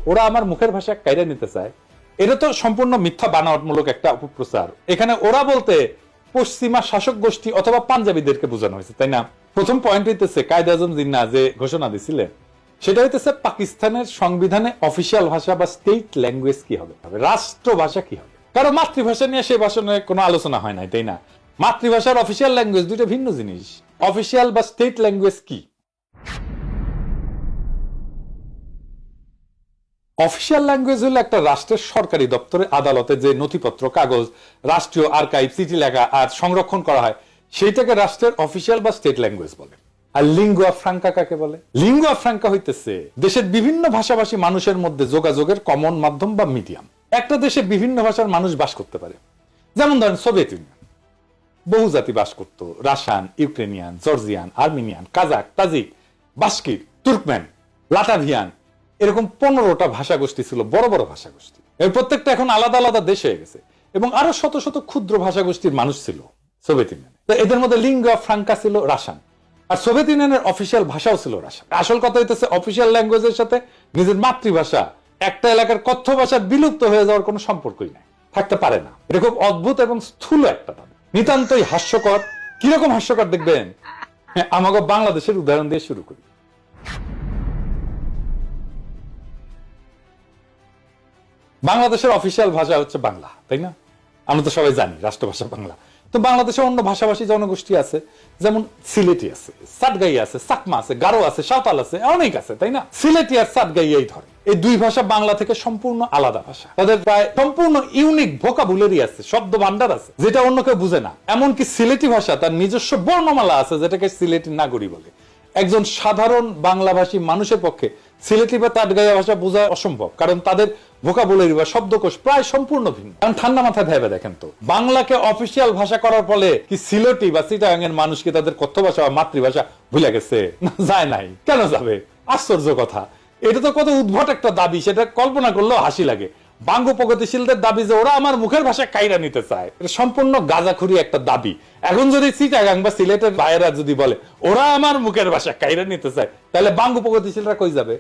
ওরা আমার মুখের ভাষা কাইরা নিতে চায়, এটা তো সম্পূর্ণ মিথ্যা বানাওয়াটমূলক একটা অপপ্রচার। এখানে ওরা বলতে পশ্চিমা শাসক গোষ্ঠী অথবা পাঞ্জাবিদেরকে বোঝানো হয়েছে, তাই না? প্রথম পয়েন্ট হইতেছে কায়েদ আজম জিন্নাহ যে ঘোষণা দিছিলেন, সেটা হইতেছে পাকিস্তানের সংবিধানে অফিসিয়াল ভাষা বা স্টেট ল্যাঙ্গুয়েজ কি হবে, রাষ্ট্রভাষা কি হবে। কারণ মাতৃভাষা নিয়ে সেই ভাষণে কোনো আলোচনা হয় নাই, তাই না? মাতৃভাষার অফিসিয়াল ল্যাঙ্গুয়েজ দুটো ভিন্ন জিনিস। অফিসিয়াল বা স্টেট ল্যাঙ্গুয়েজ কি? অফিসিয়াল ল্যাঙ্গুয়েজ হলো একটা রাষ্ট্রের সরকারি দপ্তরে, আদালতে যে নথিপত্র, কাগজ, রাষ্ট্রীয় আর্কাইভ, চিঠি লেখা আর সংরক্ষণ করা হয়, সেইটাকে রাষ্ট্রের অফিসিয়াল বা স্টেট ল্যাঙ্গুয়েজ বলে। আর লিঙ্গুয়া ফ্রাঙ্কা কাকে বলে? লিঙ্গুয়া ফ্রাঙ্কা হইতেছে দেশের বিভিন্ন ভাষাভাষী মানুষের মধ্যে যোগাযোগের কমন মাধ্যম বা মিডিয়াম। একটা দেশে বিভিন্ন ভাষার মানুষ বাস করতে পারে, যেমন ধরেন সোভিয়েত ইউনিয়ন, বহু জাতি বাস করত, Russian, Ukrainian, Georgian, Armenian, Kazakh, Tajik, Bashkir, Turkmen, Latvian, এরকম 15টা ভাষা গোষ্ঠী ছিল, বড় বড় ভাষা গোষ্ঠী। এর প্রত্যেকটা এখন আলাদা আলাদা দেশ হয়ে গেছে এবং আরো শত শত ক্ষুদ্র ভাষা গোষ্ঠীর মানুষ ছিল সোভিয়েত ইউনিয়নে। তো এদের মধ্যে লিঙ্গুয়া ফ্রাঙ্কা ছিল রাশিয়ান, আর সোভিয়েত ইউনিয়নের অফিসিয়াল ভাষাও ছিল রাশিয়ান। আসল কথা হইতেছে অফিসিয়াল ল্যাঙ্গুয়েজের সাথে নিজের মাতৃভাষা, একটা এলাকার কথ্য ভাষা বিলুপ্ত হয়ে যাওয়ার কোনো সম্পর্কই নাই, থাকতে পারে না। এটা খুব অদ্ভুত এবং স্থূল একটা দাবি, নিতান্তই হাস্যকর। কিরকম হাস্যকর দেখবেন, আমাকে বাংলাদেশের উদাহরণ দিয়ে শুরু করি। বাংলাদেশের অফিসিয়াল ভাষা হচ্ছে বাংলা, তাই না? আমরা তো সবাই জানি রাষ্ট্রভাষা বাংলা। তো বাংলাদেশে অন্য ভাষাভাষী জনগোষ্ঠী আছে, যেমন সিলেটি আছে, সাতগাই আছে, চাকমা আছে, গারো আছে, সাঁওতাল আছে, অনেক আছে, তাই না? সিলেটি আর সাতগাই এই ধরে এই দুই ভাষা বাংলা থেকে সম্পূর্ণ আলাদা ভাষা। তাদের প্রায় সম্পূর্ণ ইউনিক ভোকাবুলারি আছে, শব্দ ভান্ডার আছে, যেটা অন্য কেউ বুঝে না। এমনকি সিলেটি ভাষা তার নিজস্ব বর্ণমালা আছে, যেটাকে সিলেটি নাগরী বলে। একজন সাধারণ বাংলাভাষী মানুষের পক্ষে সিলেটি বা তাটগাইয়া ভাষা বোঝা অসম্ভব, কারণ তাদের ভোকাবুলারি বা শব্দকোষ প্রায় সম্পূর্ণ ভিন্ন। কারণ ঠান্ডা মাথায় ভেবে দেখেন তো, বাংলাকে অফিসিয়াল ভাষা করার ফলে কি সিলেটি বা চিটাগাং এর মানুষ কি তাদের কথ্য ভাষা বা মাতৃভাষা ভুলে গেছে? না, যায় নাই। কেন যাবে? আশ্চর্য কথা। এটা তো কত উদ্ভট একটা দাবি, সেটা কল্পনা করলেও হাসি লাগে। বাঙ্গ প্রগতিশীলদের দাবি যে ওরা আমার মুখের ভাষা কাইরা নিতে চায়, এটা সম্পূর্ণ গাঁজাখুরি একটা দাবি। এখন যদি চিটাগাং বা সিলেটের ভাইয়েরা যদি বলে ওরা আমার মুখের ভাষা কাইরা নিতে চায়, তাহলে বাঙ্গ প্রগতিশীলরা কই যাবে?